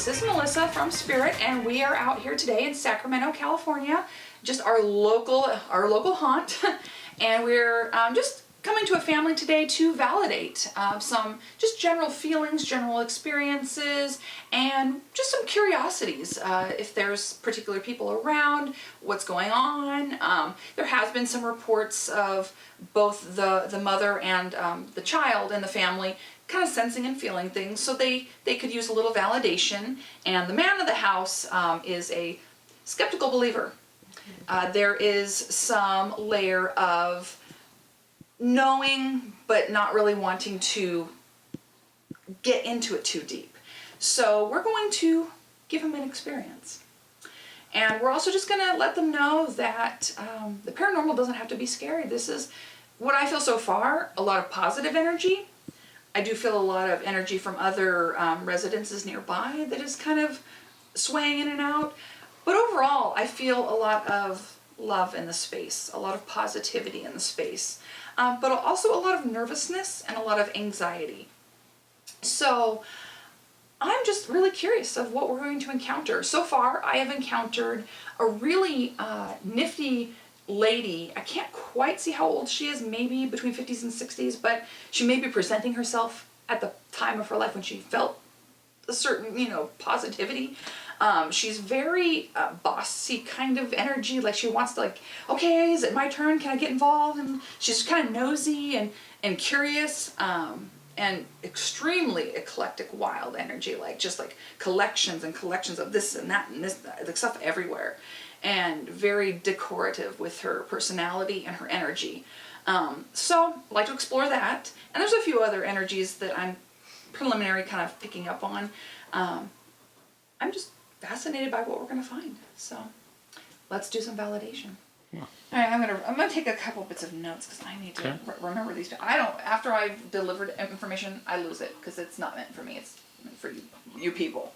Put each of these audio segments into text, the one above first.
This is Melissa from S.P.I.R.I.T, and we are out here today in Sacramento, California, just our local haunt, and we're just coming to a family today to validate some just general feelings, general experiences, and just some curiosities. If there's particular people around, what's going on. There has been some reports of both the mother and the child in the family kind of sensing and feeling things, so they could use a little validation. And the man of the house is a skeptical believer. There is some layer of knowing but not really wanting to get into it too deep. So we're going to give him an experience. And we're also just going to let them know that the paranormal doesn't have to be scary. This is what I feel so far, a lot of positive energy. I do feel a lot of energy from other residences nearby that is kind of swaying in and out. But overall, I feel a lot of love in the space, a lot of positivity in the space, but also a lot of nervousness and a lot of anxiety. So I'm just really curious of what we're going to encounter. So far, I have encountered a really nifty lady. I can't quite see how old she is, maybe between 50s and 60s, but she may be presenting herself at the time of her life when she felt a certain, positivity. She's very bossy kind of energy, like she wants to, like, okay, is it my turn? Can I get involved? And she's kind of nosy and curious, and extremely eclectic, wild energy, like just like collections and collections of this and that and this, like stuff everywhere. And very decorative with her personality and her energy. So I'd like to explore that. And there's a few other energies that I'm preliminary kind of picking up on. I'm just fascinated by what we're going to find. So let's do some validation. Yeah. All right, I'm gonna take a couple bits of notes because I need to remember these. After I've delivered information, I lose it because it's not meant for me. It's meant for you people.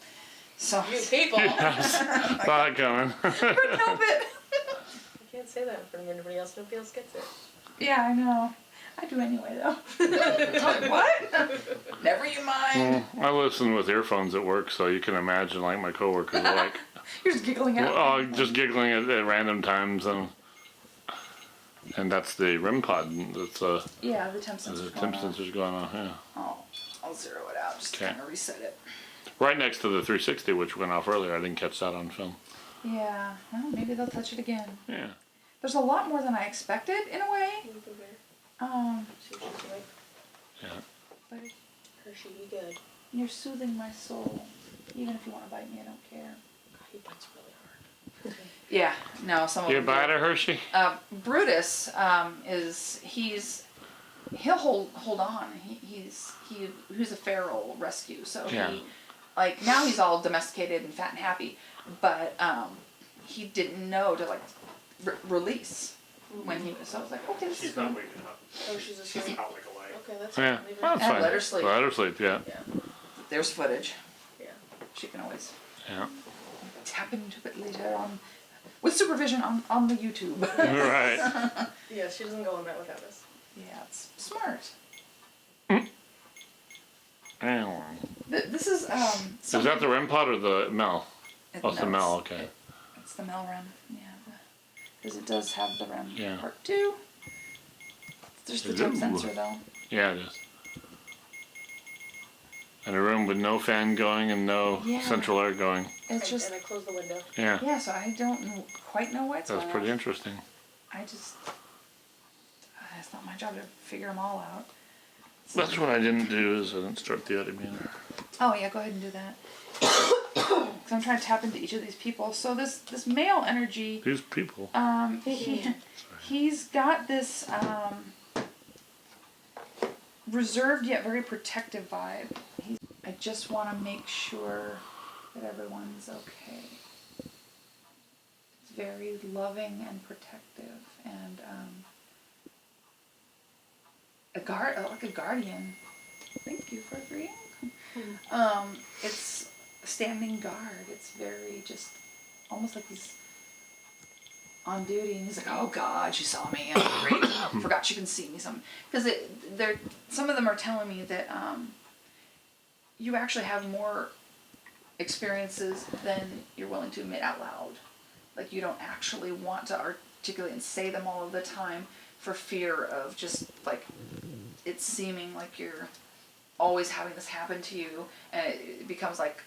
So you people. Saw it coming. Couldn't help it. You can't say that in front of anybody else. Nobody else gets it. Yeah, I know. I do anyway, though. What? Never you mind. Well, I listen with earphones at work, so you can imagine, like, my coworkers are like... You're just giggling out. Oh, just giggling at random times, and that's the REM pod. That's yeah, the temp sensor's going on. Yeah. Oh, I'll zero it out. Just kind of reset it. Right next to the 360, which went off earlier. I didn't catch that on film. Yeah. Well, maybe they'll touch it again. Yeah. There's a lot more than I expected, in a way. Yeah. But Hershey, be good. You're soothing my soul. Even if you want to bite me, I don't care. God, he bites really hard. Yeah. No, some of them. You bite a Hershey? Brutus he'll hold on. He's a feral rescue, so now he's all domesticated and fat and happy, but he didn't know to release when he was. So I was like, okay, this is not waking up. Oh, she's asleep. She's out like a light. Okay, that's fine. Well, that's fine. Let her sleep. Let her sleep. Yeah. There's footage. Yeah. She can always. Yeah. Tap into it later on, with supervision on the YouTube. Right. Yeah, she doesn't go on that without us. Yeah, it's smart. This is Is that the REM pod or the Mel? It's the Mel. Okay. It's the Mel REM. Yeah, because it does have the REM part 2. There's the temp sensor though. Yeah, it is. And a room with no fan going and no central air going. It's just. And I closed the window. Yeah. Yeah, so I don't quite know what's going on. That's pretty interesting. It's not my job to figure them all out. That's what I didn't do, is I didn't start the other meter. Oh yeah, go ahead and do that. Because I'm trying to tap into each of these people. So this male energy. These people. He's got this reserved yet very protective vibe. I just want to make sure that everyone's okay. It's very loving and protective, and like a guardian. Thank you for agreeing. It's standing guard. It's very just almost like he's on duty, and he's like, "Oh God, she saw me. I'm great. Forgot she can see me." Some of them are telling me that you actually have more experiences than you're willing to admit out loud. Like, you don't actually want to articulate and say them all of the time for fear of just, like, it seeming like you're always having this happen to you, and it becomes like,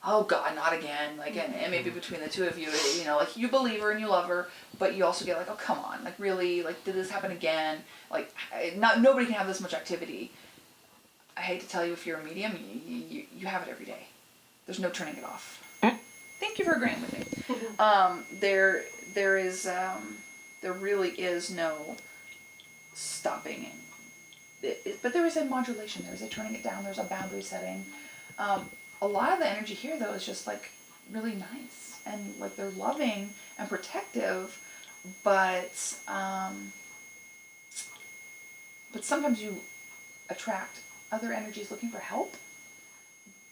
oh God, not again. Like, and maybe between the two of you, you know, like, you believe her and you love her, but you also get like, oh, come on, like, really, like, did this happen again? Like, nobody can have this much activity. I hate to tell you, if you're a medium, you have it every day. There's no turning it off. Thank you for agreeing with me. There really is no stopping it. But there is a modulation. There is a turning it down. There's a boundary setting. A lot of the energy here, though, is just like really nice, and like they're loving and protective, but sometimes you attract other energies looking for help,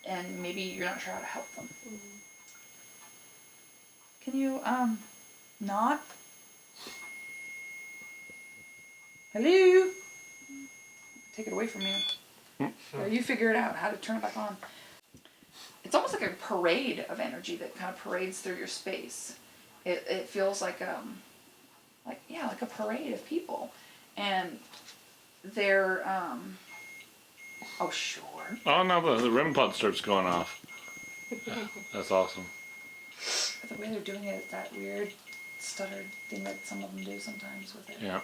and maybe you're not sure how to help them. Can you nod? Hello? Take it away from you. Or you figure it out how to turn it back on. It's almost like a parade of energy that kind of parades through your space. It feels like like a parade of people, and they're oh sure. Oh no, the REM pod starts going off. That's awesome. The way they're doing it is that weird stuttered thing that some of them do sometimes with it. Yeah.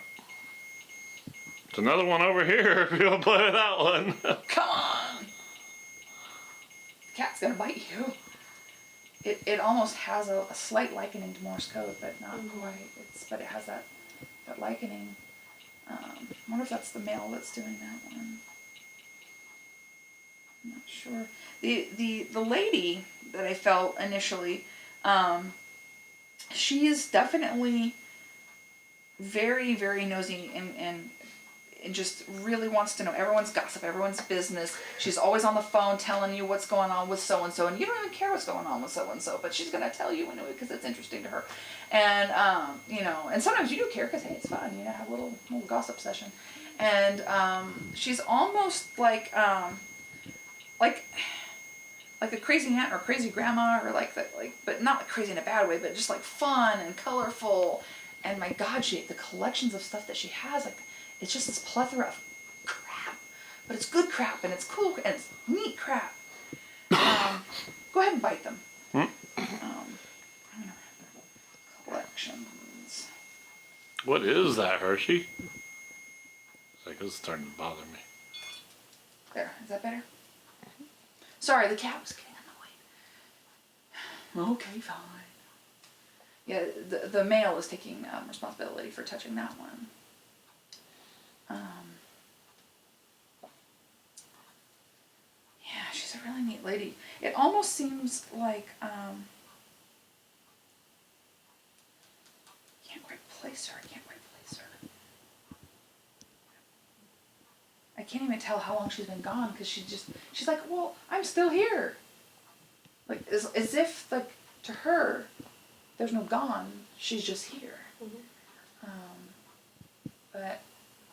It's another one over here if you don't play with that one. Come on! The cat's gonna bite you. It almost has a slight likening to Morse code, but not quite. But it has that likening. I wonder if that's the male that's doing that one. I'm not sure. The lady that I felt initially, she is definitely very, very nosy and just really wants to know everyone's gossip, everyone's business. She's always on the phone telling you what's going on with so-and-so, and you don't even care what's going on with so-and-so, but she's going to tell you anyway because it's interesting to her. And, and sometimes you do care because, hey, it's fun, have a little gossip session. And she's almost like a crazy aunt or crazy grandma, or but not like crazy in a bad way, but just like fun and colorful. And my God, the collections of stuff that she has, like, it's just this plethora of crap, but it's good crap, and it's cool, and it's neat crap. Go ahead and bite them. Collections. What is that, Hershey? It's like, it's starting to bother me. There, is that better? Sorry, the cat was getting annoyed. Okay, fine. Yeah, the male is taking responsibility for touching that one. Yeah, she's a really neat lady. It almost seems like can't quite place her. I can't even tell how long she's been gone because she's like, well, I'm still here. Like as if like to her, there's no gone. She's just here. But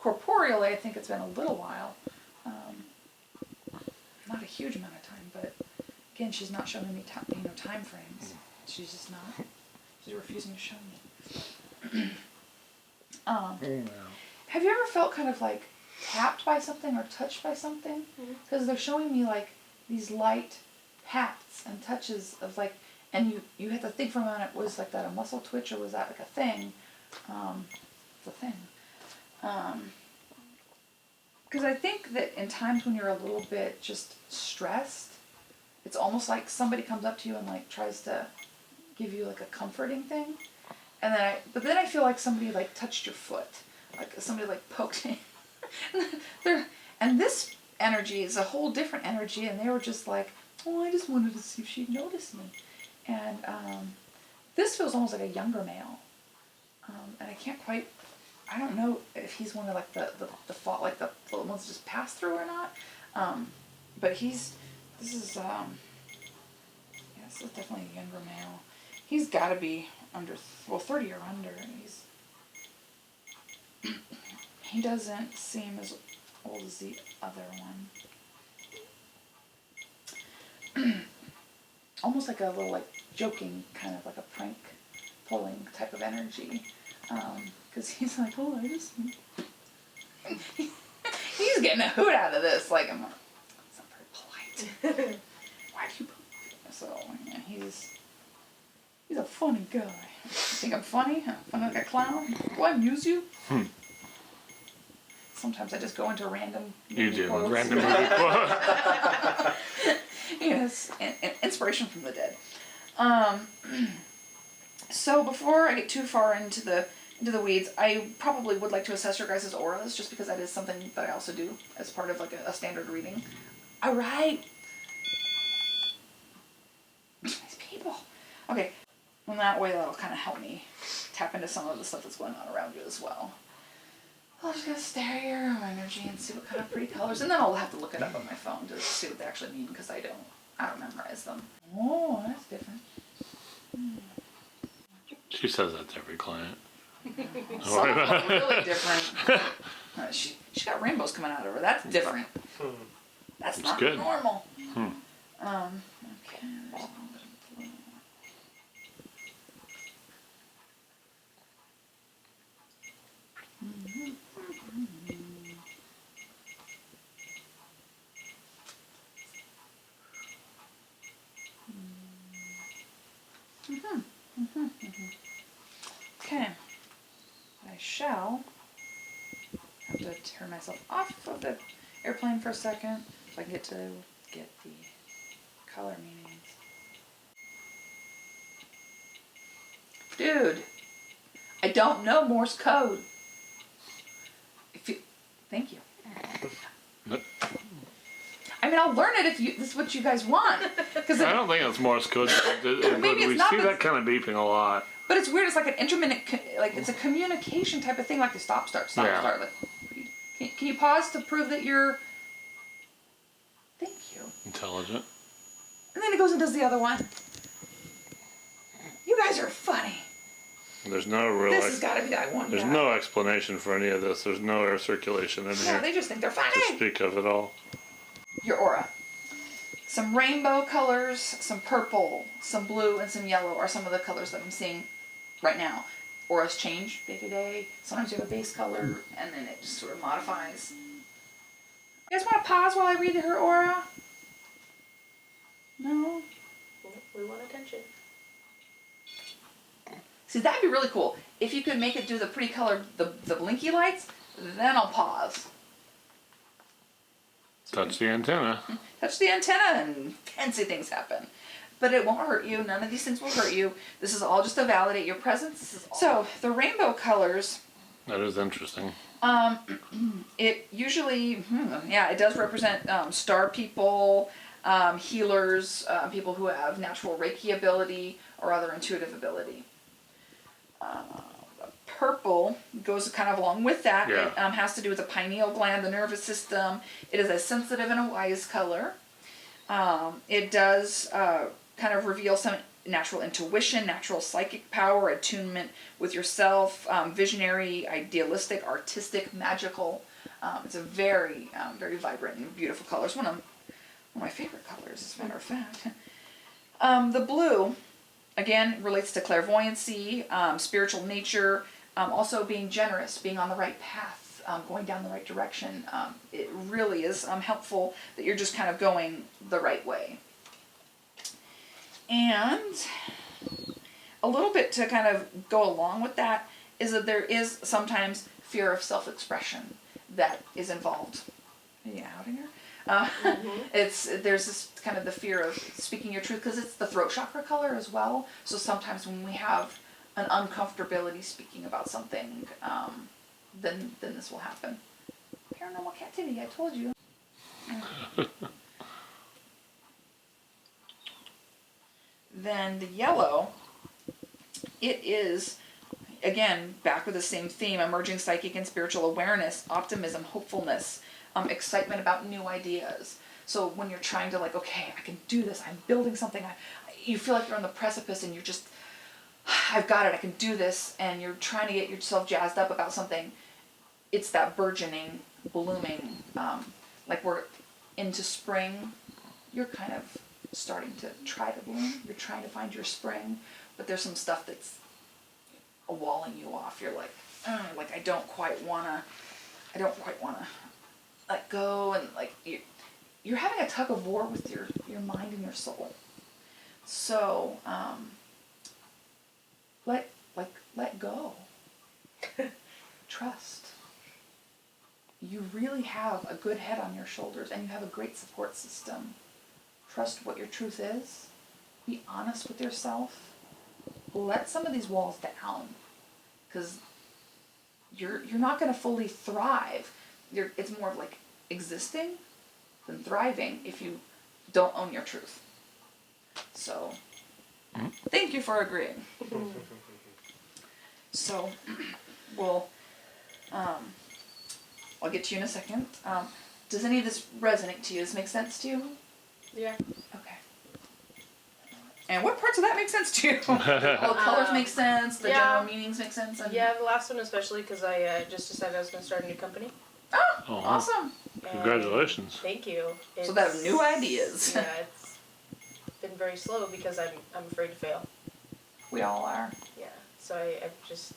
corporeally, I think it's been a little while. Not a huge amount of time, but again, she's not showing me time frames. She's just not. She's refusing to show me. Have you ever felt kind of like tapped by something or touched by something? Because they're showing me like these light pats and touches of like, and you had to think for a moment, was like that a muscle twitch or was that like a thing? It's a thing. Because I think that in times when you're a little bit just stressed, it's almost like somebody comes up to you and like tries to give you like a comforting thing, and then I feel like somebody like touched your foot, like somebody like poked me. And this energy is a whole different energy, and they were just like, oh, I just wanted to see if she'd notice me. And this feels almost like a younger male, and I don't know if he's one of like the ones just passed through or not, but this is definitely a younger male. He's got to be under 30 or under. He doesn't seem as old as the other one. almost like a little like joking, kind of like a prank pulling type of energy. Because he's like, oh, I just... he's getting a hoot out of this. Like, I'm like, it's not very polite. Why'd you put... So, yeah, he's a funny guy. You think I'm funny? I'm funny like a clown? Do I amuse you? Sometimes I just go into random... You do, quotes. random movie quote. Yes, inspiration from the dead. So before I get too far into the weeds, I probably would like to assess your guys' auras, just because that is something that I also do as part of like a standard reading. All right. These people. Okay. And that way that'll kind of help me tap into some of the stuff that's going on around you as well. I'm just gonna stare at your energy and see what kind of pretty colors, and then I'll have to look it up on my phone to see what they actually mean, because I don't memorize them. Oh, that's different. She says that to every client. Some of them are really different. She's got rainbows coming out of her. That's different. That's not good. normal. Okay. There's a little bit of blue. Okay. I shall have to turn myself off of the airplane for a second so I can get the color meanings. Dude, I don't know Morse code. Thank you. I mean, I'll learn it if this is what you guys want. Because I don't think it's Morse code. Maybe We it's not, see but- that kind of beeping a lot. But it's weird. It's like an intermittent, like it's a communication type of thing, like the stop, start. Like, can you pause to prove that you're... Thank you. Intelligent. And then it goes and does the other one. You guys are funny. There's no real... This has got to be that one There's guy. no explanation for any of this. There's no air circulation in No, here they just think they're to funny. speak of it all. Your aura. Some rainbow colors, some purple, some blue, and some yellow are some of the colors that I'm seeing right now. Auras change day to day. Sometimes you have a base color, and then it just sort of modifies. You guys want to pause while I read her aura? No? We want attention. See, that'd be really cool. If you could make it do the pretty color, the blinky lights, then I'll pause. Touch the antenna. Touch the antenna and fancy things happen. But it won't hurt you. None of these things will hurt you. This is all just to validate your presence. So, the rainbow colors... That is interesting. It usually, it does represent star people, healers, people who have natural Reiki ability or other intuitive ability. Purple goes kind of along with that. Yeah. It has to do with the pineal gland, the nervous system. It is a sensitive and a wise color. It does kind of reveal some natural intuition, natural psychic power, attunement with yourself, visionary, idealistic, artistic, magical. It's a very, very vibrant and beautiful color. It's one of my favorite colors, as a matter of fact. The blue, again, relates to clairvoyancy, spiritual nature, also being generous, being on the right path, going down the right direction. It really is helpful that you're just kind of going the right way. And a little bit to kind of go along with that is that there is sometimes fear of self-expression that is involved. Are you out here? There's this kind of the fear of speaking your truth because it's the throat chakra color as well. So sometimes when we have an uncomfortability speaking about something, then this will happen. Paranormal captivity, I told you. Then the yellow, it is, again, back with the same theme, emerging psychic and spiritual awareness, optimism, hopefulness, excitement about new ideas. So when you're trying to like, okay, I can do this, I'm building something, you feel like you're on the precipice and you're just, I've got it, I can do this, and you're trying to get yourself jazzed up about something, it's that burgeoning, blooming, like we're into spring, you're kind of starting to try to bloom. You're trying to find your spring, but there's some stuff that's walling you off. You're like, like I don't quite wanna let go, and like you're having a tug of war with your mind and your soul. So let go. Trust. You really have a good head on your shoulders, and you have a great support system. Trust what your truth is. Be honest with yourself. Let some of these walls down, because you're not going to fully thrive. It's more of like existing than thriving if you don't own your truth. So, thank you for agreeing. So, we'll, I'll get to you in a second. Does any of this resonate to you? Does this make sense to you? Yeah. Okay. And what parts of that make sense to you? All the colors make sense, the general meanings make sense? And Yeah, the last one especially because I just decided I was going to start a new company. Oh, Oh, awesome. Congratulations. Thank you. So they have new ideas. Yeah, it's been very slow because I'm afraid to fail. We all are. Yeah, so I've just...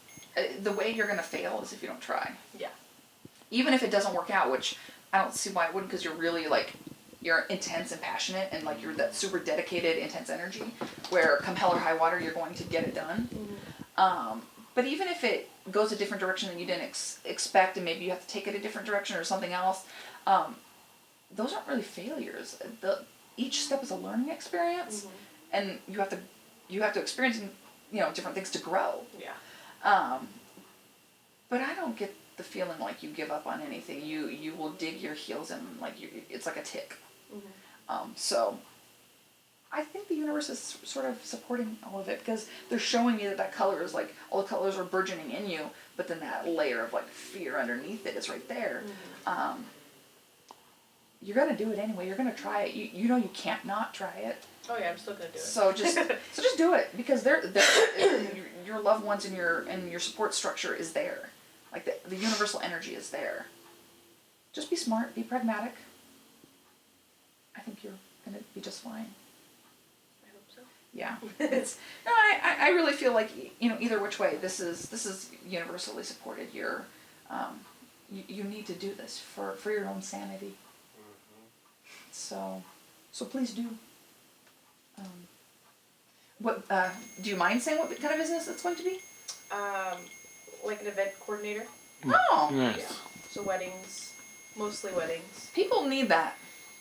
The way you're going to fail is if you don't try. Yeah. Even if it doesn't work out, which I don't see why it wouldn't, because you're really like, you're intense and passionate, and like you're that super dedicated, intense energy where come hell or high water, you're going to get it done. Mm-hmm. But even if it goes a different direction than you didn't expect, and maybe you have to take it a different direction or something else, those aren't really failures. Each step is a learning experience, and you have to experience, different things to grow. Yeah. But I don't get the feeling like you give up on anything. You will dig your heels in, like it's like a tick. So I think the universe is sort of supporting all of it, because they're showing me that color is like, all the colors are burgeoning in you, but then that layer of like fear underneath it is right there. You're gonna do it anyway. You're gonna try it. You know you can't not try it. Oh yeah, I'm still gonna do it. So just do it, because your loved ones and your support structure is there. Like the universal energy is there. Just be smart, be pragmatic. I think you're gonna be just fine. I hope so. Yeah. I really feel like, either which way, this is universally supported. You're you need to do this for your own sanity. So please do. What do you mind saying what kind of business it's going to be? Like an event coordinator. Oh, Nice. Yeah. So weddings, mostly weddings. people need that.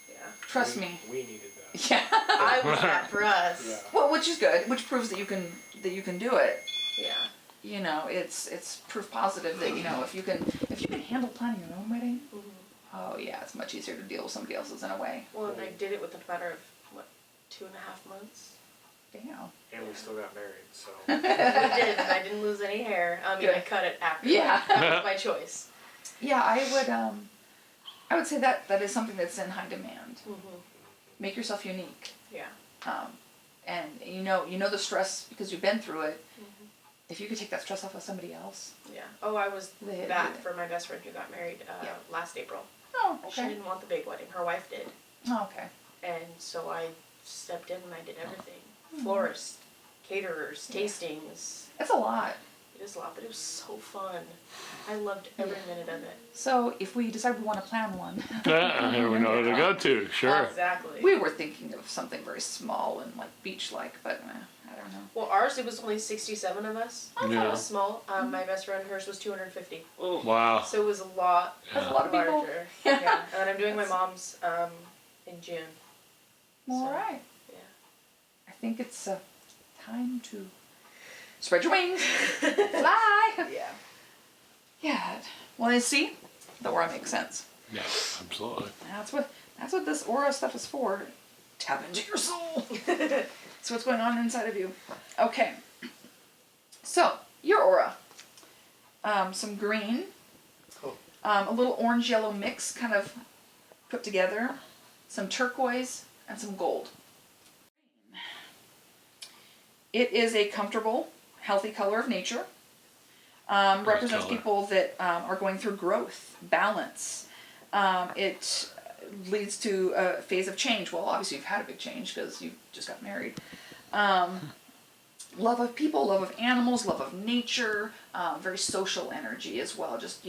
Yeah. Trust me. We needed that. Yeah. I was that for us. Yeah. Well, which is good. Which proves that you can do it. Yeah. It's proof positive that if you can handle planning your own wedding. Mm-hmm. Oh yeah, it's much easier to deal with somebody else's in a way. Well, and I did it within a matter of 2.5 months. Damn. And we still got married, so. We did, and I didn't lose any hair. I mean, I cut it after. Yeah. That was my choice. Yeah, I would say that is something that's in high demand. Mm-hmm. Make yourself unique. Yeah. And you know the stress because you've been through it. Mm-hmm. If you could take that stress off of somebody else. Yeah. Oh, I was that for my best friend who got married last April. Oh, She okay. didn't want the big wedding. Her wife did. Oh, okay. And so I stepped in and I did everything. Florists, caterers, tastings. It's a lot. It is a lot, but it was so fun. I loved every minute of it. So if we decide we want to plan one, Yeah, we know where to go to. Sure. Exactly. we were thinking of something very small and like beach-like, but I don't know. Well, ours, it was only 67 of us. So Yeah. it was small. My best friend, hers was 250. Wow. So it was a lot, That's a lot of people. larger. Yeah. And I'm doing my mom's in June. Well, So, all right. Yeah. I think it's time to spread your wings, fly. Yeah. Yeah. Well, you see, the aura makes sense. Yeah, absolutely. That's what this aura stuff is for. Tap into your soul. See what's going on inside of you. Okay. So your aura. Some green. Cool. A little orange-yellow mix, kind of put together. Some turquoise and some gold. It is a comfortable, healthy color of nature. Represents color. people that are going through growth, balance. It leads to a phase of change. Well, obviously you've had a big change because you just got married. Love of people, love of animals, love of nature, very social energy as well. Just,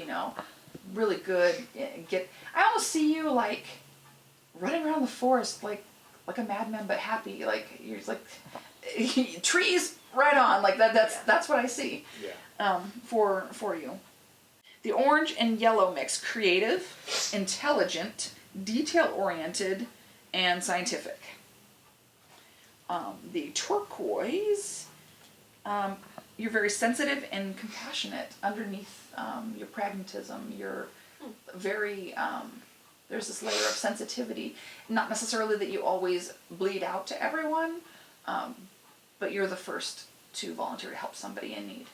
really good. I almost see you like running around the forest like a madman but happy. Like you're just like trees right on. Like that's what I see. Yeah. For you. The orange and yellow mix: creative, intelligent, detail-oriented, and scientific. The turquoise, you're very sensitive and compassionate underneath your pragmatism. You're very, there's this layer of sensitivity. Not necessarily that you always bleed out to everyone, but you're the first to volunteer to help somebody in need.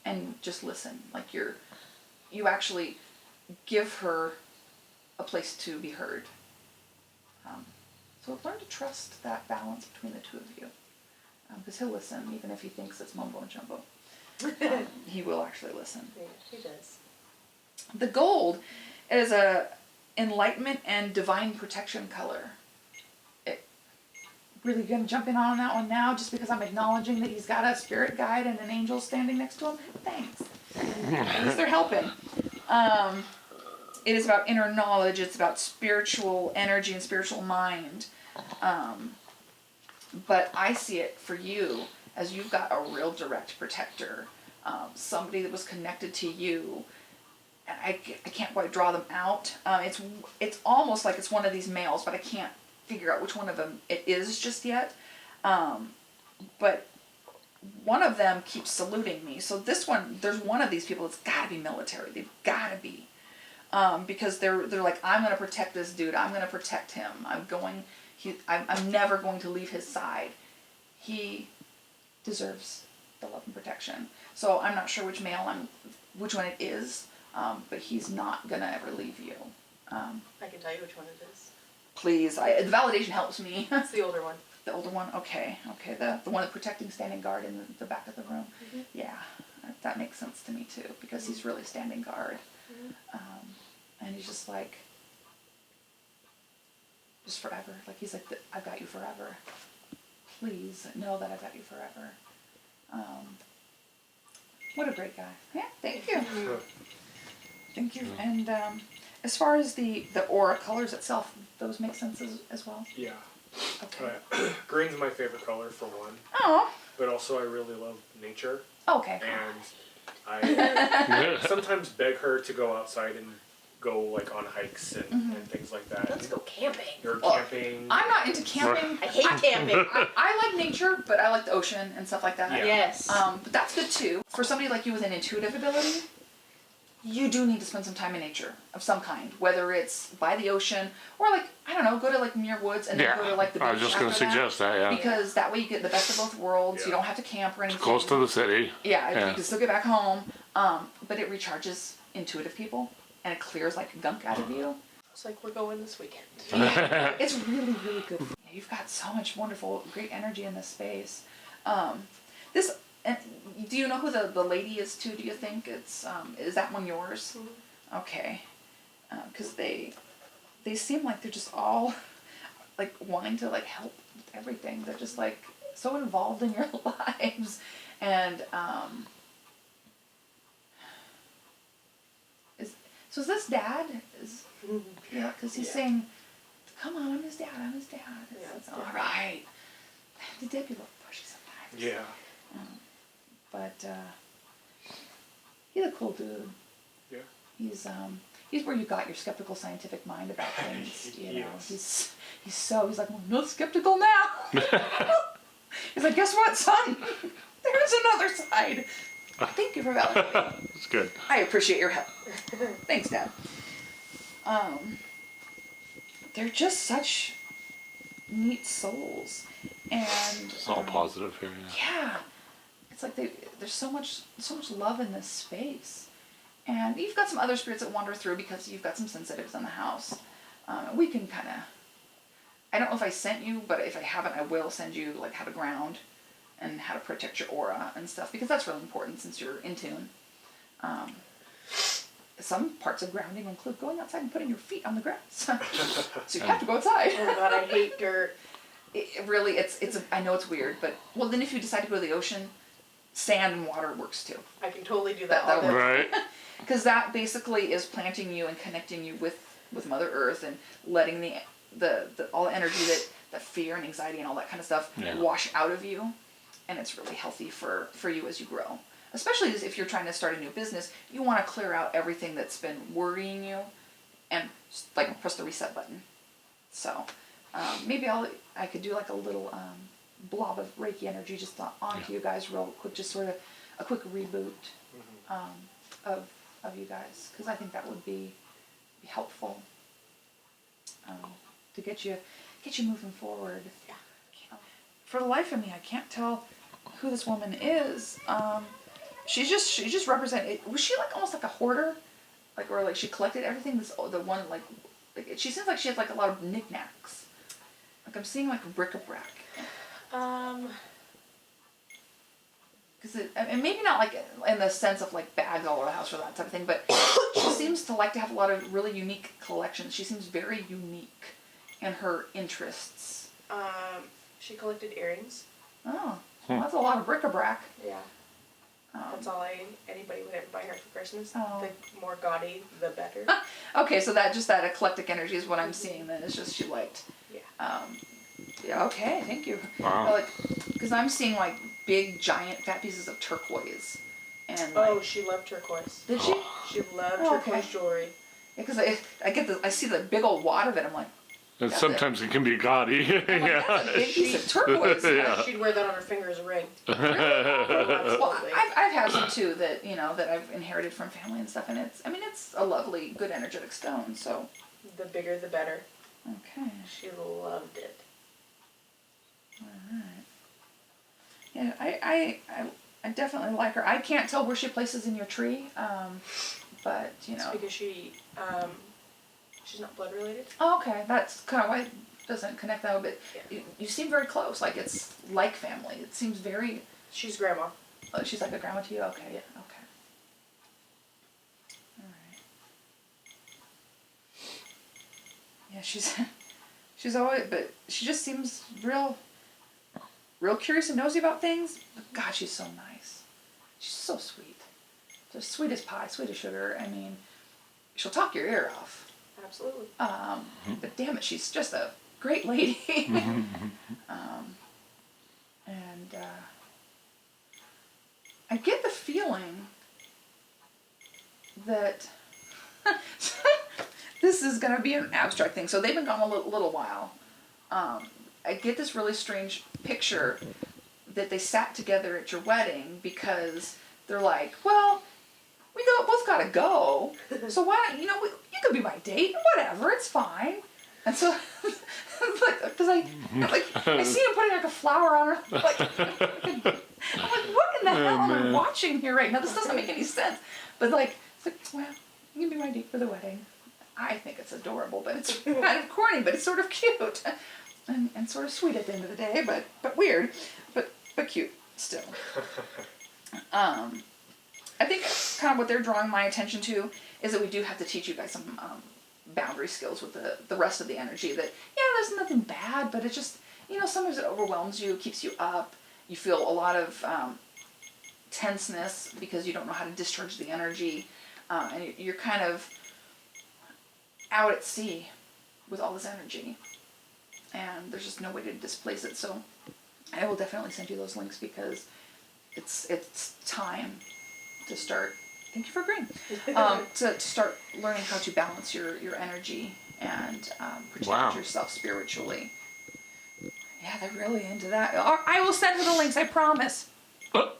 And just listen. Like you actually give her a place to be heard. So learn to trust that balance between the two of you. Because he'll listen, even if he thinks it's mumbo and jumbo. He will actually listen. Yeah, he does. The gold is a enlightenment and divine protection color. Really gonna jump in on that one now, just because I'm acknowledging that he's got a spirit guide and an angel standing next to him. Thanks. At least they're helping. It is about inner knowledge. It's about spiritual energy and spiritual mind. But I see it for you as you've got a real direct protector, somebody that was connected to you. And I can't quite draw them out. It's almost like it's one of these males, but I can't figure out which one of them it is just yet. But one of them keeps saluting me. So this one, there's one of these people that's got to be military. They've got to be. Because they're like, I'm going to protect this dude. I'm going to protect him. I'm never going to leave his side. He deserves the love and protection. So I'm not sure which one it is, but he's not going to ever leave you. I can tell you which one it is. Please, the validation helps me. It's the older one. The older one? Okay. The one that's protecting standing guard in the back of the room. Mm-hmm. Yeah, that makes sense to me too, because he's really standing guard. And he's just like, just forever. Like he's like, I've got you forever. Please know that I've got you forever. What a great guy. Yeah, thank you. Thank you. And as far as the aura colors itself, those make sense as well? Yeah. Okay. Green's my favorite color for one, Oh, but also I really love nature, okay. and I sometimes beg her to go outside and go like on hikes and things like that. Let's go camping. Or Well, camping. I'm not into camping. I hate camping. I like nature, but I like the ocean and stuff like that. Yeah. Yes. But that's good too. For somebody like you with an intuitive ability, you do need to spend some time in nature of some kind, whether it's by the ocean or like, I don't know, go to like Muir Woods and then go to like the beach. I was just going to after suggest that, yeah. Because that way you get the best of both worlds. Yeah. You don't have to camp or anything. Close to the city. Yeah, you can still get back home. But it recharges intuitive people and it clears like gunk out of you. It's like we're going this weekend. Yeah, it's really, really good. You've got so much wonderful, great energy in this space. And do you know who the lady is too? Do you think it's is that one yours? Mm-hmm. Okay, because they seem like they're just all like wanting to like help with everything. They're just like so involved in your lives, and is this Dad? Yeah, because he's saying, "Come on, I'm his dad. I'm his dad." It's all right. The dead people are pushy sometimes. Yeah. But he's a cool dude. Yeah. He's where you got your skeptical scientific mind about things. You know, Yes. he's like, well, I'm not skeptical now. He's like, guess what, son? There's another side. Thank you for validating. That's good. I appreciate your help. Thanks, Dad. They're just such neat souls, and It's all positive here, yeah. yeah, it's like there's so much love in this space, and you've got some other spirits that wander through because you've got some sensitives in the house. We can kind of, I don't know if I sent you, but if I haven't, I will send you like how to ground and how to protect your aura and stuff, because that's really important since you're in tune. some parts of grounding include going outside and putting your feet on the grass. So you have to go outside. Oh God, I hate dirt. It really, I know it's weird, but, well, then if you decide to go to the ocean, sand and water works too. I can totally do that. That all day. Right. Because that basically is planting you and connecting you with Mother Earth and letting the all the energy that fear and anxiety and all that kind of stuff wash out of you. And it's really healthy for you as you grow. Especially if you're trying to start a new business, you want to clear out everything that's been worrying you and like press the reset button. So maybe I could do like a little blob of Reiki energy just onto you guys real quick, just sort of a quick reboot of you guys, because I think that would be helpful to get you moving forward. Yeah. For the life of me, I can't tell who this woman is. She just represented. Was she like almost like a hoarder, like, or like she collected everything? The one like she seems like she has like a lot of knickknacks. Like I'm seeing like bric-a-brac. And maybe not like in the sense of like bags all over the house or that type of thing, but she seems to like to have a lot of really unique collections. She seems very unique in her interests. She collected earrings. Oh, well, that's a lot of bric-a-brac. Yeah. That's all anybody would ever buy her for Christmas. Oh. The more gaudy, the better. Okay, so that eclectic energy is what I'm seeing then. It's just she liked. Yeah. Yeah, okay, thank you. Wow. Because I'm seeing like big, giant, fat pieces of turquoise. And Oh, she loved turquoise. did she? She loved Oh, turquoise okay. jewelry. Yeah, because I see the big old wad of it. I'm like, And Got sometimes it can be gaudy. that's a Yeah. big piece of turquoise. Yeah. She'd wear that on her finger as a ring. Well, Absolutely. I've had some too that that I've inherited from family and stuff, and it's a lovely, good, energetic stone. So The bigger, the better. okay, She loved it. all right. Yeah, I definitely like her. I can't tell where she places in your tree, but It's because she's not blood related. Oh, okay, that's kind of why it doesn't connect that, but Yeah. you seem very close. Like it's like family. It seems very. She's grandma. She's like a grandma to you. Okay. Yeah. Okay. All right. Yeah, she's always, but she just seems real curious and nosy about things. But God, she's so nice. She's so sweet. Just sweet as pie, sweet as sugar. I mean, she'll talk your ear off. Absolutely. But damn it, she's just a great lady. And I get the feeling that this is going to be an abstract thing. So they've been gone a little while. I get this really strange picture that they sat together at your wedding because they're like, well, both gotta go, so why don't you could be my date, whatever, it's fine. And so, because I see him putting like a flower on her, like, I'm like, what in the hell am I watching here right now? This doesn't make any sense. But it's like, well, you can be my date for the wedding. I think it's adorable, but it's kind of corny, but it's sort of cute, and sort of sweet at the end of the day, but weird, but cute still. I think kind of what they're drawing my attention to is that we do have to teach you guys some boundary skills with the rest of the energy. That, there's nothing bad, but it's just, sometimes it overwhelms you, keeps you up. You feel a lot of tenseness because you don't know how to discharge the energy. And you're kind of out at sea with all this energy. And there's just no way to displace it. So I will definitely send you those links because it's time to start, thank you for agreeing, to start learning how to balance your energy and protect yourself spiritually. Yeah, they're really into that. I will send her the links, I promise. At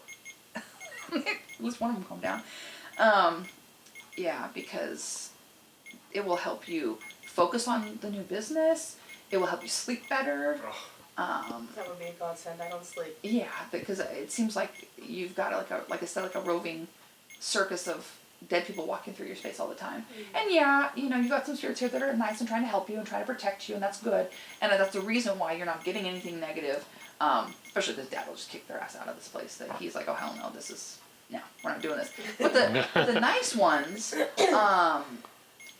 least one of them calm down. Yeah, because it will help you focus on the new business. It will help you sleep better. That would be a godsend. I don't sleep. Yeah, because it seems like you've got like a roving circus of dead people walking through your space all the time. Mm-hmm. And you've got some spirits here that are nice and trying to help you and trying to protect you, and that's good. And that's the reason why you're not getting anything negative. Especially this dad will just kick their ass out of this place. That he's like, oh hell no, this is no, we're not doing this. But the nice ones,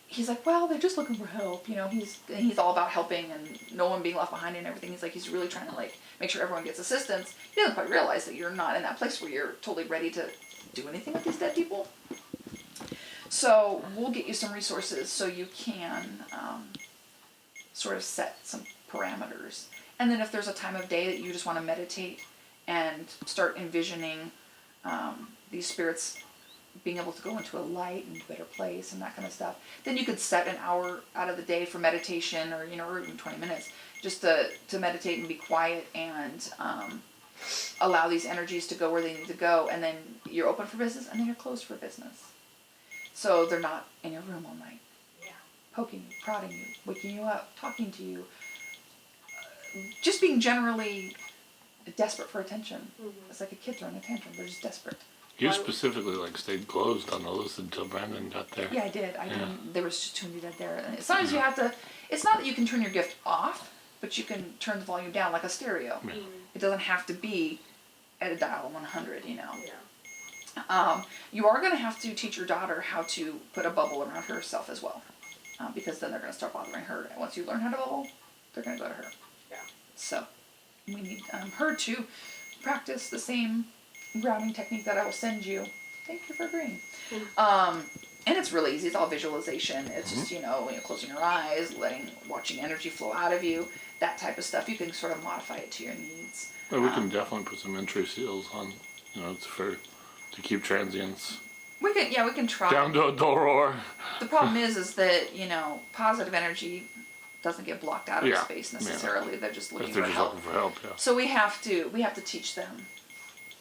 he's like, well, they're just looking for help. You know, he's all about helping and no one being left behind and everything. He's like, he's really trying to like make sure everyone gets assistance. He doesn't quite realize that you're not in that place where you're totally ready to do anything with these dead people. So we'll get you some resources so you can sort of set some parameters. And then if there's a time of day that you just want to meditate and start envisioning these spirits being able to go into a light and a better place and that kind of stuff, then you could set an hour out of the day for meditation, or or even 20 minutes just to meditate and be quiet and allow these energies to go where they need to go. And then you're open for business and then you're closed for business. So they're not in your room all night. Yeah. Poking you, prodding you, waking you up, talking to you, just being generally desperate for attention. It's like a kid throwing a tantrum. They're just desperate. You specifically stayed closed on those until Brandon got there. Yeah, I did. There was just too many dead there. And sometimes you have to. It's not that you can turn your gift off, but you can turn the volume down like a stereo. Yeah. It doesn't have to be at a dial 100. Yeah. You are going to have to teach your daughter how to put a bubble around herself as well, because then they're going to start bothering her. And once you learn how to bubble, they're going to go to her. Yeah. So we need her to practice the same grounding technique that I will send you. Thank you for agreeing. And it's really easy. It's all visualization. It's just closing your eyes, watching energy flow out of you, that type of stuff. You can sort of modify it to your needs. Well, we can definitely put some entry seals on. It's to keep transients We can try. down to a door. The problem is that positive energy doesn't get blocked out of space necessarily. Yeah. They're just looking They're for just help. looking for help. Yeah. So we have to teach them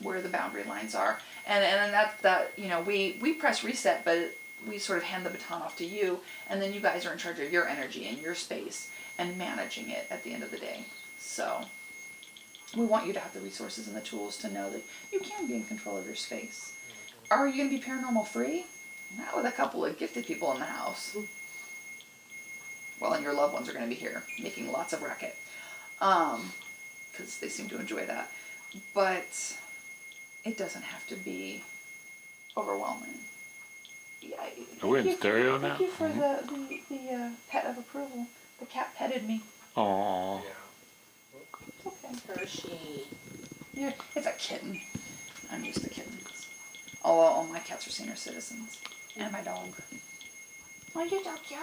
where the boundary lines are, and that we press reset, but we sort of hand the baton off to you, and then you guys are in charge of your energy and your space and managing it at the end of the day. So we want you to have the resources and the tools to know that you can be in control of your space. Are you going to be paranormal free? Not with a couple of gifted people in the house. Well, and your loved ones are going to be here making lots of racket, because they seem to enjoy that. But it doesn't have to be overwhelming. Yeah, Are we in stereo now? Thank you for the pet of approval. The cat petted me. Aww. Yeah. It's okay. Hershey. Yeah, it's a kitten. I'm used to kittens. All my cats are senior citizens. And my dog. Oh, you're so cute.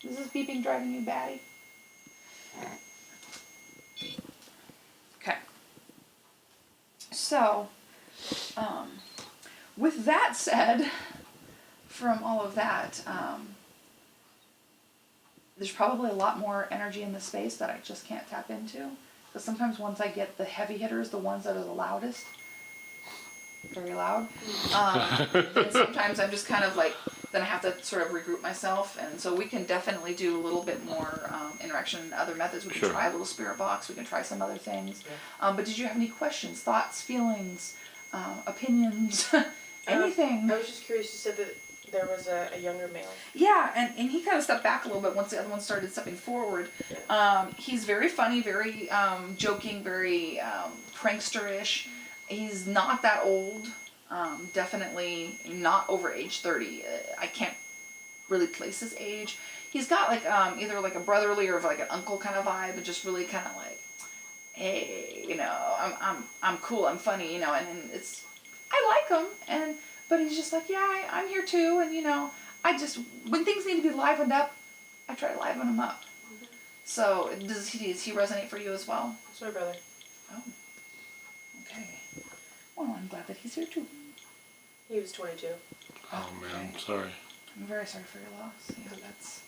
Is this beeping driving you batty? Okay. So, with that said, from all of that, there's probably a lot more energy in the space that I just can't tap into. Because sometimes once I get the heavy hitters, the ones that are the loudest, very loud, then sometimes I'm just kind of then I have to sort of regroup myself. And so we can definitely do a little bit more interaction and other methods. We can Sure. try a little spirit box. We can try some other things. Yeah. But did you have any questions, thoughts, feelings, opinions, anything? I was just curious. You said that there was a younger male. Yeah, and he kind of stepped back a little bit once the other one started stepping forward. He's very funny, very joking, very prankster-ish. He's not that old. Definitely not over age 30. I can't really place his age. He's got either a brotherly or an uncle kind of vibe, and just really kind of hey, I'm cool, I'm funny, and it's, I like him, but he's just I'm here too, and I just, when things need to be livened up, I try to liven them up. Mm-hmm. So does he resonate for you as well? That's my brother. Oh, okay. Well, I'm glad that he's here too. He was 22. Oh man, I'm sorry. I'm very sorry for your loss. Yeah, that's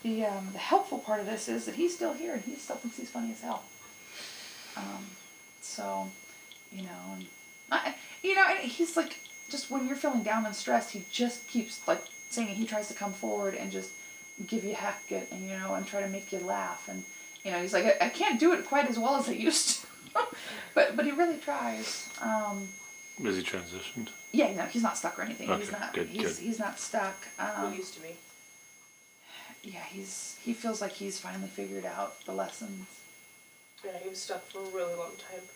the helpful part of this is that he's still here and he still thinks he's funny as hell. So, he's just when you're feeling down and stressed, he just keeps saying he tries to come forward and just give you heck and try to make you laugh, and he's like, I can't do it quite as well as I used to, but he really tries. Is he transitioned? Yeah, no, he's not stuck or anything. Okay, He's not. good. He's not stuck. He used to be. Yeah, he feels like he's finally figured out the lessons. Yeah, he was stuck for a really long time.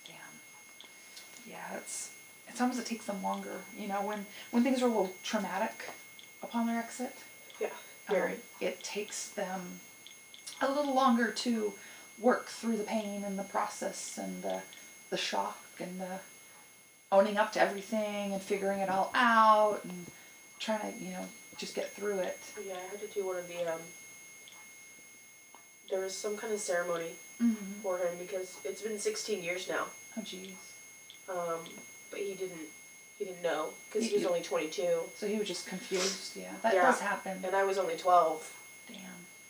Damn. Yeah, it's sometimes it takes them longer. You know, when things are a little traumatic upon their exit, Yeah, very. it takes them a little longer to work through the pain and the process and the shock and the owning up to everything and figuring it all out and trying to, just get through it. Yeah, I had to do one of the, there was some kind of ceremony Mm-hmm. for him because it's been 16 years now. Oh, jeez. But he didn't know because he was only 22. So he was just confused, yeah. That Yeah. does happen. And I was only 12. Damn.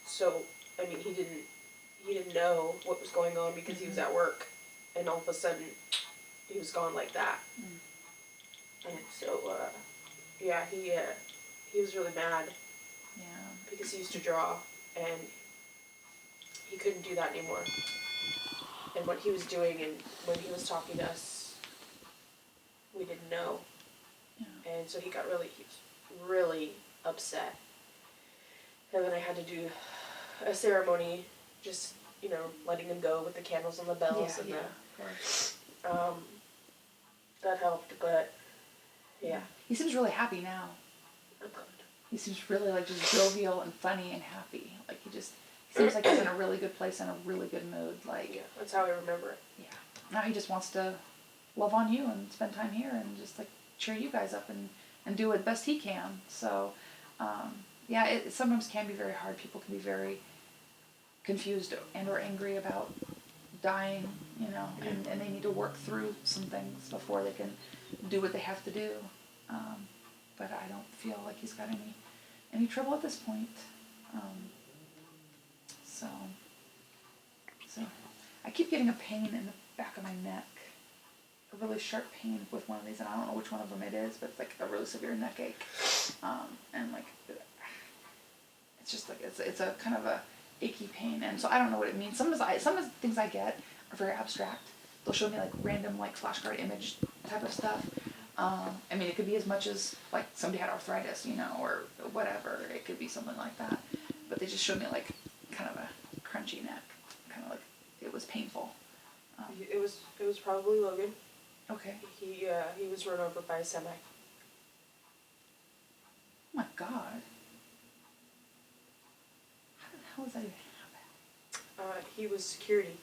So, I mean, he didn't know what was going on because he was at work. And all of a sudden, he was gone like that. Mm. And so, yeah, he was really mad. Yeah. Because he used to draw, and he couldn't do that anymore. And what he was doing, and when he was talking to us, we didn't know. Yeah. And so he was really upset. And then I had to do a ceremony, just, letting him go with the candles and the bells and of course. that helped, but yeah. He seems really happy now. I'm good. He seems really just jovial and funny and happy. Like he seems like he's in a really good place and a really good mood. Like yeah, that's how I remember it. Yeah. Now he just wants to love on you and spend time here and just like cheer you guys up and do what best he can. So, yeah, it sometimes can be very hard. People can be very confused and or angry about dying, and they need to work through some things before they can do what they have to do. But I don't feel like he's got any trouble at this point. So I keep getting a pain in the back of my neck, a really sharp pain with one of these, and I don't know which one of them it is, but it's like a really severe neck ache, and like it's just like it's a kind of a achy pain, and so I don't know what it means. Some of the things I get are very abstract. They'll show me like random like flashcard image type of stuff. I mean, it could be as much as like somebody had arthritis, or whatever. It could be something like that. But they just showed me like kind of a crunchy neck, kind of like it was painful. It was probably Logan. Okay. He was run over by a semi. Oh my God. How the hell does that even happen? He was security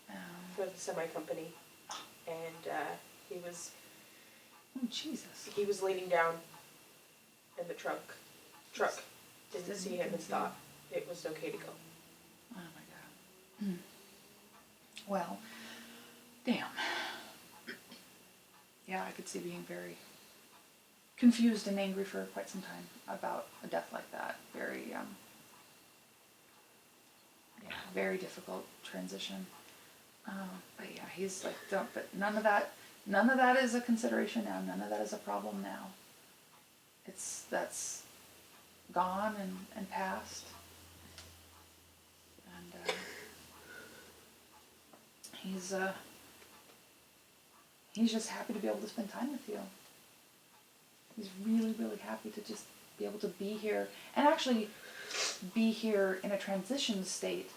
Um, for the semi company, and oh Jesus. he was leaning down in the truck. Didn't see him and thought it was okay to go. Oh my God. Well, damn. Yeah, I could see being very confused and angry for quite some time about a death like that. Very, very difficult transition. But yeah, he's like, but none of that is a consideration now. None of that is a problem now. That's gone and past. And he's just happy to be able to spend time with you. He's really, really happy to just be able to be here and actually be here in a transition state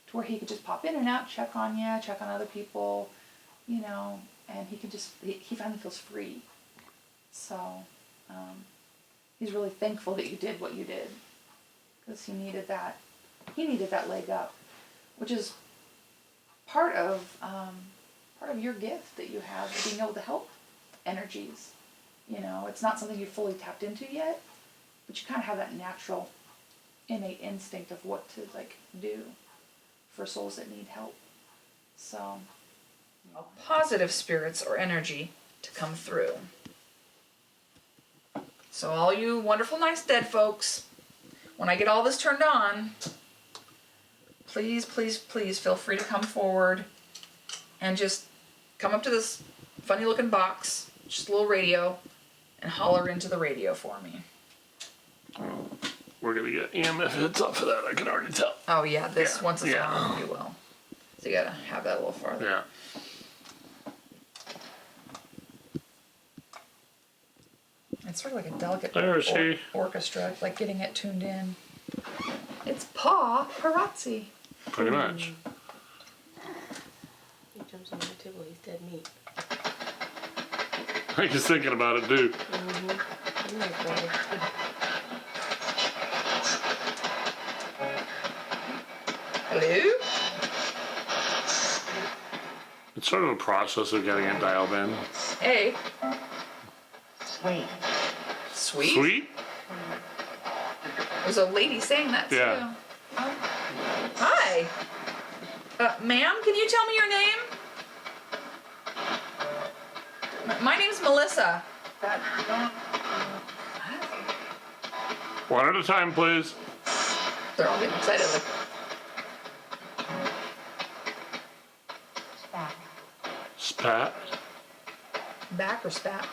to where he could just pop in and out, check on you, check on other people, and he finally feels free. So, he's really thankful that you did what you did, because he needed that leg up, which is part of your gift that you have, being able to help energies. It's not something you fully tapped into yet, but you kind of have that natural, innate instinct of what to do for souls that need help. So, positive spirits or energy to come through. So all you wonderful, nice dead folks, when I get all this turned on, please, please, please feel free to come forward and just come up to this funny looking box, just a little radio, and holler into the radio for me. We're gonna get EMF hits off of that, I can already tell. Oh yeah, once it's yeah. on, you will. So you gotta have that a little farther. Yeah. It's sort of like a delicate There she. orchestra, like getting it tuned in. It's S.P.I.R.I.T. Pretty much. jumps on my table, he's dead meat. I'm just thinking about it, dude. Hello? It's sort of a process of getting it dialed in. Hey. Sweet. Sweet? Sweet? There's a lady saying that too. Yeah. Oh. Hi. Ma'am, can you tell me your name? My name's Melissa. One at a time, please. They're all getting excited. Like, Spat. back or spat?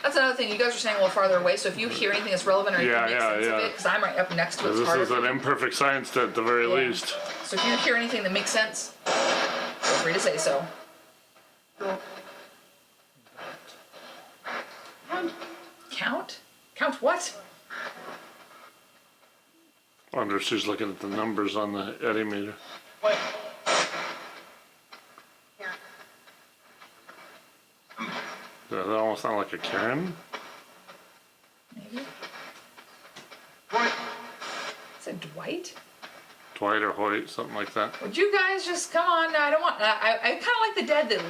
That's another thing. You guys are saying a little farther away, so if you hear anything that's relevant or you can make sense of it, because I'm right up next to it, it's This harder. is an imperfect science at the very least. So if you hear anything that makes sense, feel free to say so. Count? Count what? I wonder if she's looking at the numbers on the eddy meter. What? Does that almost sound like a Karen? Maybe. What? Is it Dwight? Dwight or Hoyt, something like that. Would you guys just come on? I don't want. I kind of like the dead that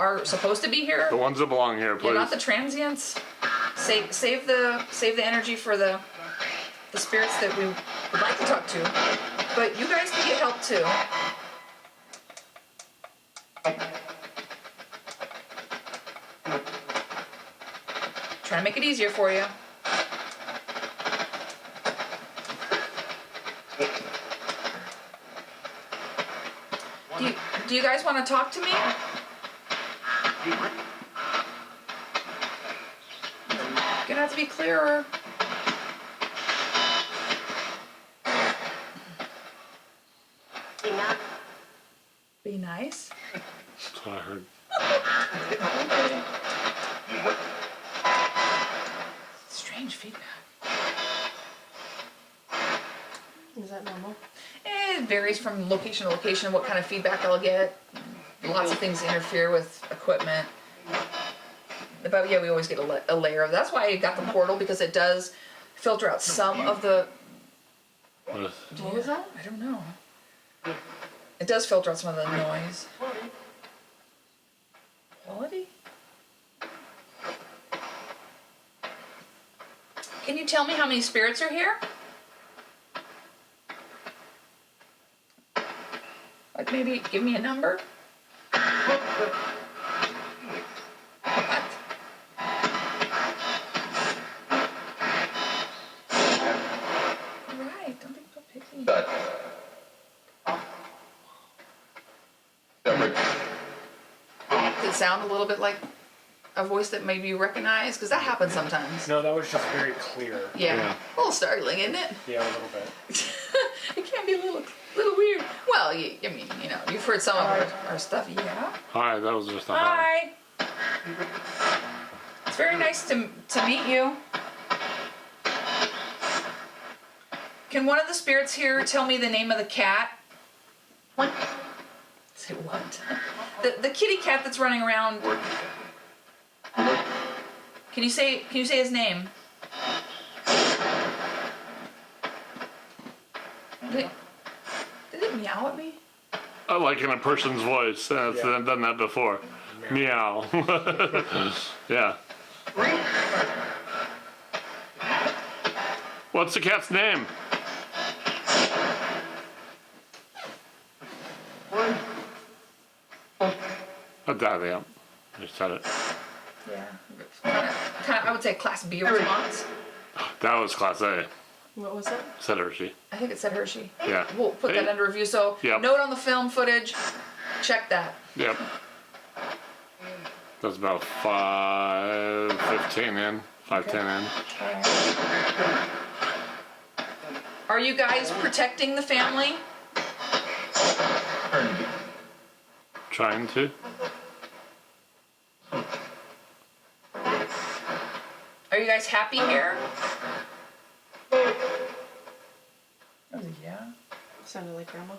are supposed to be here. The ones that belong here, please. Yeah, not the transients. Save the energy for the spirits that we would like to talk to. But you guys can get help too. Try to make it easier for you. Do you guys want to talk to me? Gonna have to be clearer. Be nice. That's what I heard. Strange feedback. Is that normal? It varies from location to location what kind of feedback I'll get. Lots of things interfere with equipment. But yeah, we always get a layer of. That's why I got the portal, because it does filter out some of the. What was that? I don't know. It does filter out some of the noise. Quality? Can you tell me how many spirits are here? Like maybe give me a number? What? Right, don't be so picky. Does it sound a little bit like a voice that maybe you recognize? Because that happens sometimes. No, that was just very clear. Yeah. A little startling, isn't it? Yeah, a little bit. It can be a little weird. Well, I mean, you've heard some of our stuff, yeah. Hi, that was just a hi. Hi. It's very nice to meet you. Can one of the spirits here tell me the name of the cat? What? Say what? The kitty cat that's running around. Can you say his name? Did it meow at me? I like in a person's voice. I've done that before. Meow. Yeah. What's the cat's name? Adalia. I said it. Yeah. Kind of, I would say Class B response. That was Class A. What was that? Said Hershey. I think it said Hershey. Yeah. We'll put that under review. So Yep. note on the film footage. Check that. Yep. That's about 5:15 in. 5:10 in. Are you guys protecting the family? Trying to. Are you guys happy here? Oh, yeah. Sounded like Grandma.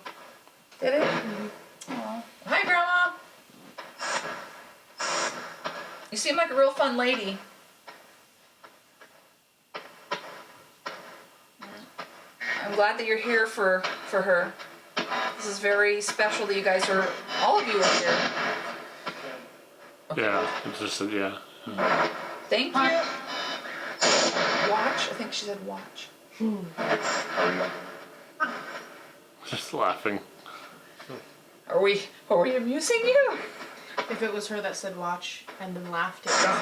Did it? Aw. Hi, Grandma. seem like a real fun lady. I'm glad that you're here for her. This is very special that you guys are, all of you are here. Yeah, it's just, yeah. Thank you. Watch? I think she said watch. Just laughing. Are we amusing you? If it was her that said watch and then laughed, it wasn't.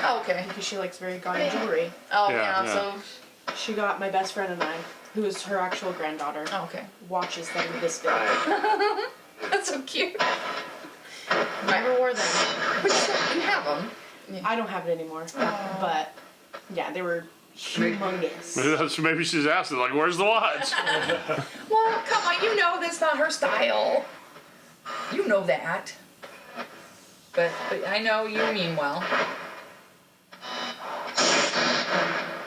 Oh, okay. Because she likes very gaudy jewelry. Oh, Yeah, yeah, yeah. so, She got my best friend and I, who is her actual granddaughter, oh, okay. watches that are this big. That's so cute. Never wore them. But you have them. I don't have it anymore. But yeah, they were humongous. Maybe she's asking, like, where's the watch? Well, come on, you know that's not her style. You know that. But I know you mean well. A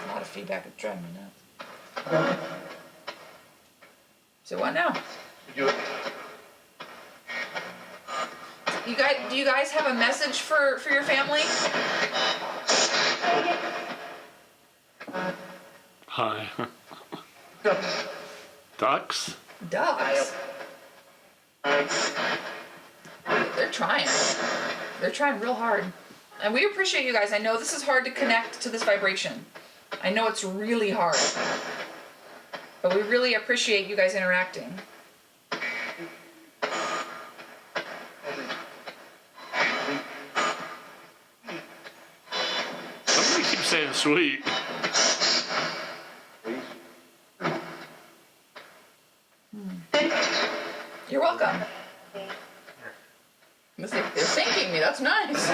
lot of feedback is driving me nuts. So what now? Do you guys have a message for your family? Hi. Ducks? Ducks. They're trying. They're trying real hard. And we appreciate you guys. I know this is hard to connect to this vibration. I know it's really hard. But we really appreciate you guys interacting. Somebody keeps saying sweet. You're welcome. They're thanking me. That's nice.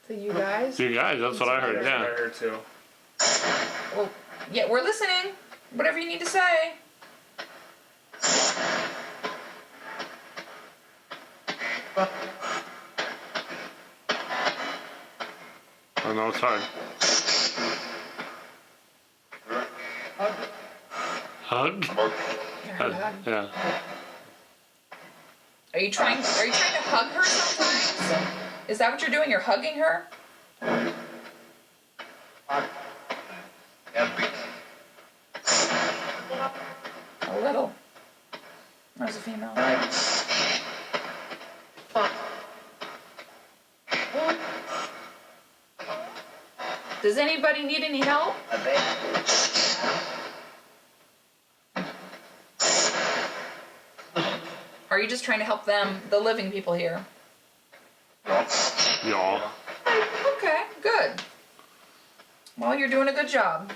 So you guys? You guys, that's what I heard, I yeah. heard too. Well, yeah, we're listening. Whatever you need to say. I know it's hard. Hug? Yeah. Are you trying to hug her sometimes? Is that what you're doing? You're hugging her? A little. There's a female. Does anybody need any help? Are you just trying to help them, the living people here? Y'all. Okay, good. Well, you're doing a good job.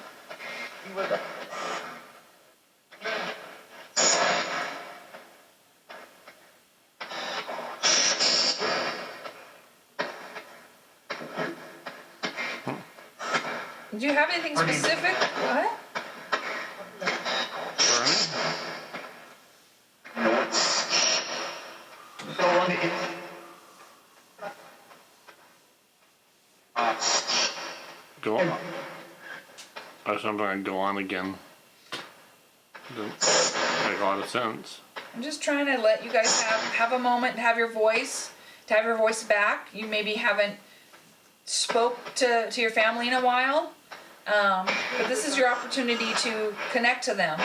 Do you have anything specific? What? Go on. I was something go on again. Doesn't make a lot of sense. I'm just trying to let you guys have a moment, to have your voice back. You maybe haven't spoke to your family in a while, but this is your opportunity to connect to them.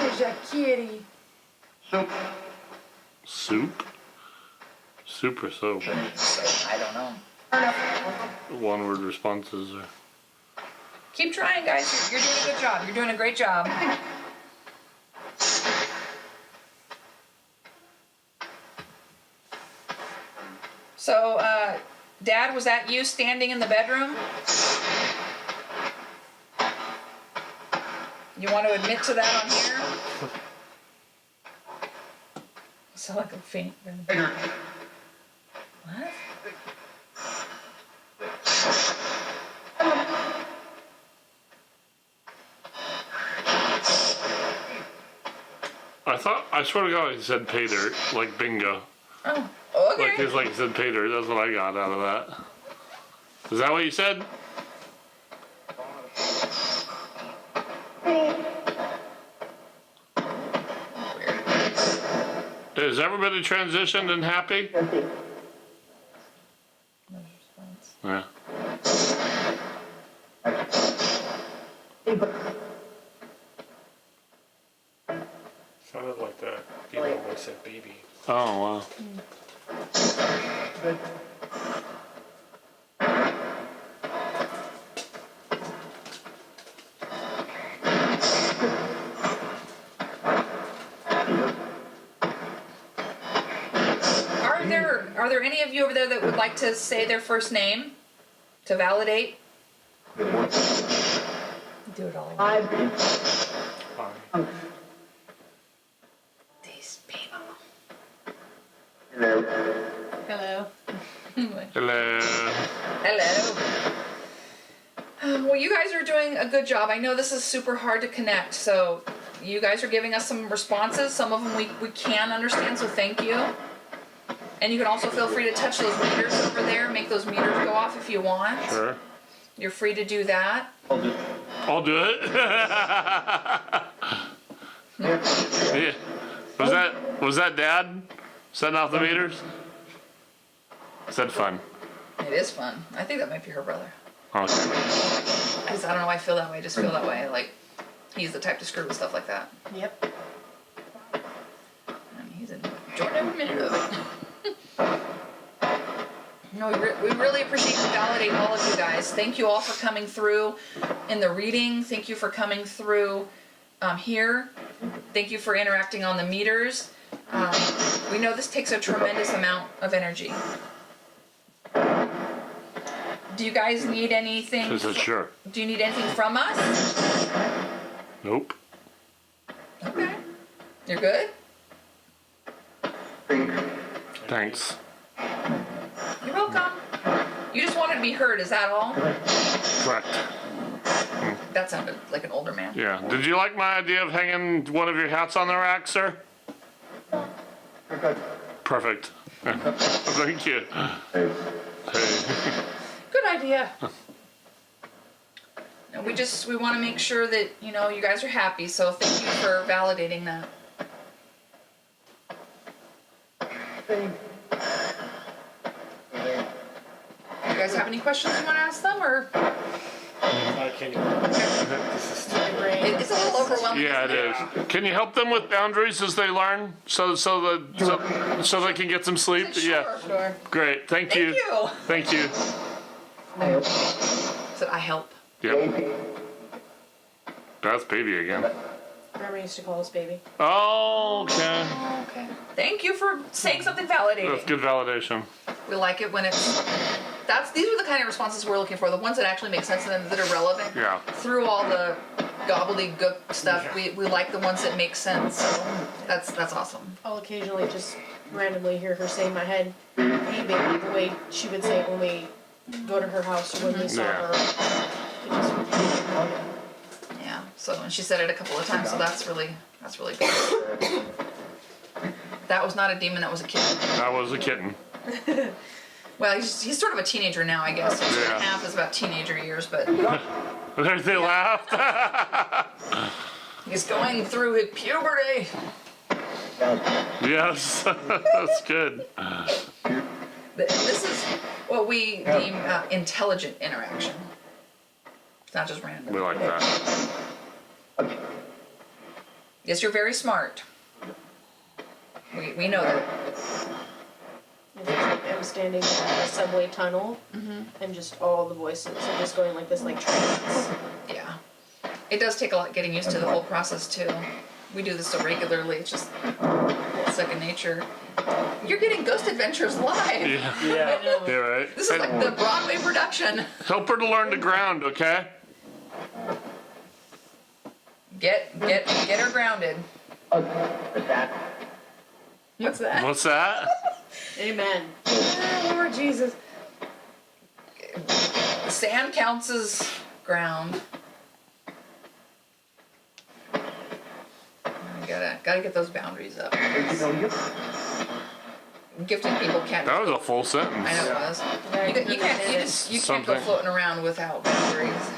There's that kitty. Soup? Soup or soap? I don't know. One word responses are. Keep trying, guys. You're doing a good job. You're doing a great job. So, Dad, was that you standing in the bedroom? You want to admit to that on here? You sound like a faint. What? I swear to God, he said pay dirt, like bingo. Oh, Like okay. it's like he said pay dirt. That's what I got out of that. Is that what you said? Is everybody transitioned and happy? Yeah. Sounded like the female voice said baby. Oh, wow. Are there any of you over there that would like to say their first name to validate? Do it all. I These people. Hello. Hello. Hello. Hello. Well, you guys are doing a good job. I know this is super hard to connect, so you guys are giving us some responses. Some of them we can understand, so thank you. And you can also feel free to touch those meters over there, make those meters go off if you want. Sure. You're free to do that. I'll do it. Yeah. Was that Dad setting off the meters? Is that fun? It is fun. I think that might be her brother. Okay. I don't know why I feel that way. I just feel that way. Like, he's the type to screw with stuff like that. Yep. And he's enjoying every minute of it. No, we really appreciate and validate all of you guys. Thank you all for coming through in the reading. Thank you for coming through here. Thank you for interacting on the meters. We know this takes a tremendous amount of energy. Do you guys need anything? She said sure. Do you need anything from us? Nope. Okay. You're good? Thanks. You're welcome. You just wanted to be heard, is that all? Correct. That sounded like an older man. Yeah. Did you like my idea of hanging one of your hats on the rack, sir? Perfect. Thank you. Hey. Good idea. And we want to make sure that, you guys are happy, so thank you for validating that. You guys have any questions you want to ask them, or? I can't even. This is It's a little overwhelming. Yeah, it isn't is. Can you help them with boundaries as they learn, so they can get some sleep? Sure. Yeah. Sure. Great. Thank Thank you. you. Thank you. Said I help. Yep. That's baby again. Grandma used to call us baby. Oh, okay. Okay. Thank you for saying something validating. That's good validation. We like it when it's. These are the kind of responses we're looking for. The ones that actually make sense and that are relevant. Yeah. Through all the gobbledygook stuff, we like the ones that make sense. So that's awesome. I'll occasionally just randomly hear her say in my head, "Hey, baby," the way she would say it when we go to her house or when we saw Yeah. her. It just- Yeah. So and she said it a couple of times. So that's really good. That was not a demon. That was a kitten. That was a kitten. Well, he's sort of a teenager now, I guess. 2.5 Yeah. is about teenager years, but They laughed. he's going through his puberty. Yes. That's good. This is what we deem intelligent interaction. It's not just random. We like that. Yes, you're very smart. We know that. I'm standing in a subway tunnel, and just all the voices are just going like this, like trance. Yeah. It does take a lot getting used to the whole process, too. We do this so regularly, it's just second nature. You're getting Ghost Adventures live. Yeah. Yeah. Yeah, right. This is like the Broadway production. Help her to learn to ground, okay? Get her grounded. What's that? What's that? Amen. Oh, Lord Jesus. Sand counts as ground. Gotta get those boundaries up. Gifted people can't. That was a full sentence. I know it was. You can't go Something. floating around without boundaries.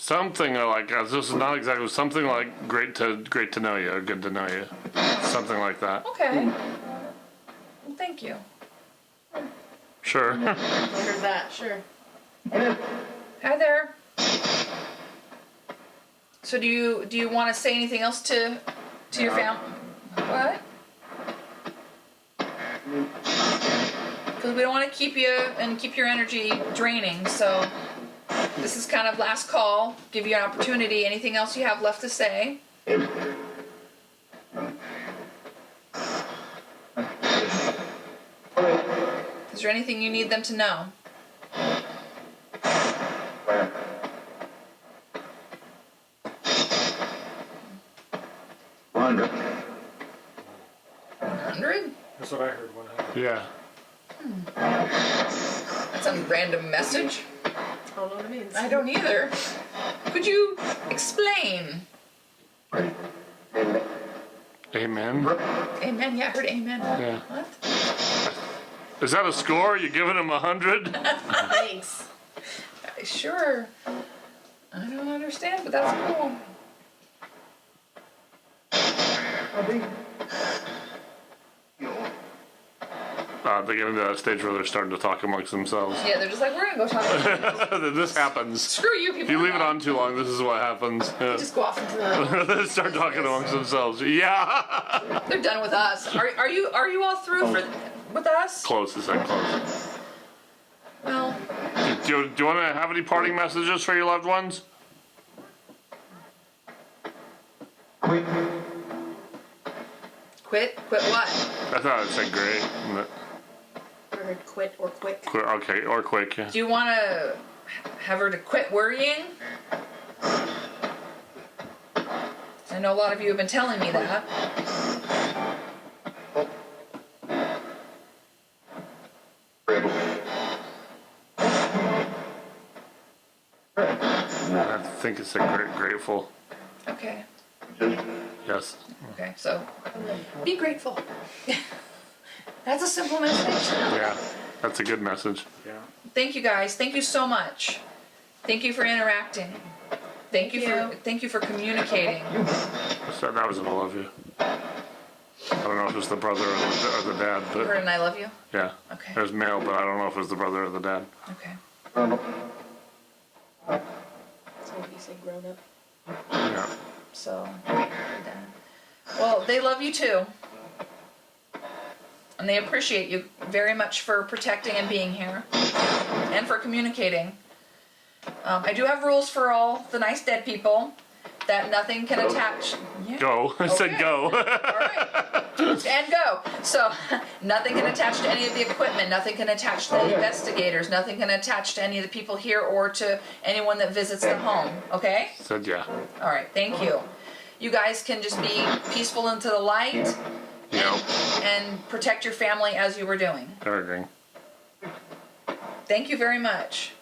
Something like this is not exactly something like great to know you or good to know you, something like that. Okay. Well, thank you. Sure. I heard that, sure. Hi there. So do you want to say anything else to your family? What? Because we don't want to keep you and keep your energy draining. So this is kind of last call. Give you an opportunity. Anything else you have left to say? Is there anything you need them to know? $100. 100? That's what I heard. 100. Yeah. That's a random message. I don't know what it means. I don't either. Could you explain? Amen. Amen. Yeah, I heard amen. Yeah. What? Is that a score? You giving him 100? Thanks. Sure. I don't understand, but that's cool. They get into that stage where they're starting to talk amongst themselves. Yeah, they're just like, we're gonna go talk. This happens. Screw you, people. If you leave it on too long, this is what happens. Yeah. Just go off into the. They start talking amongst themselves. Yeah. They're done with us. Are you all through with us? Close. Is that close? Well, Do you want to have any parting messages for your loved ones? quit what? I thought it said great. I heard quit or quick. Okay, or quick. Yeah. Do you want to have her to quit worrying? I know a lot of you have been telling me that. I think it said grateful. Okay. Yes. Okay. So, be grateful. That's a simple message. Yeah. That's a good message. Yeah. Thank you guys. Thank you so much. Thank you for interacting. Thank you for communicating. So that was an I love you. I don't know if it's the brother or the dad, Her but and I love you. yeah. Okay. There's male, but I don't know if it's the brother or the dad. Okay. So you say grown up. Yeah. So, well, they love you too. And they appreciate you very much for protecting and being here. And for communicating. I do have rules for all the nice dead people. That nothing can attach... Yeah. Go. I said Okay. go. All right. And go. So, nothing can attach to any of the equipment. Nothing can attach to the investigators. Nothing can attach to any of the people here or to anyone that visits the home. Okay? Said yeah. All right. Thank you. You guys can just be peaceful into the light Yep. and protect your family as you were doing. Everything. Thank you very much.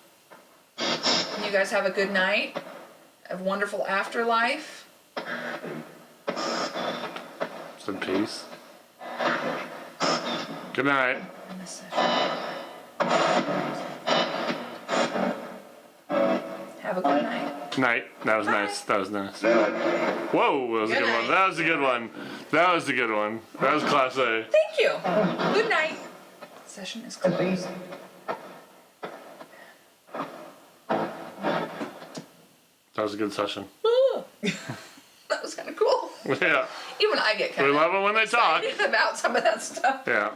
You guys have a good night. A wonderful afterlife. Said peace. Good night. In this session. Have a good night. Night. That was nice. That was nice. Whoa, that was a Good good one. night. That was a good one. That was a good one. That was class A. Thank you. Good night. Session is closed. That was a good session. That was kind of cool. Yeah. Even I get kind We of love it when they talk. excited about some of that stuff. Yeah.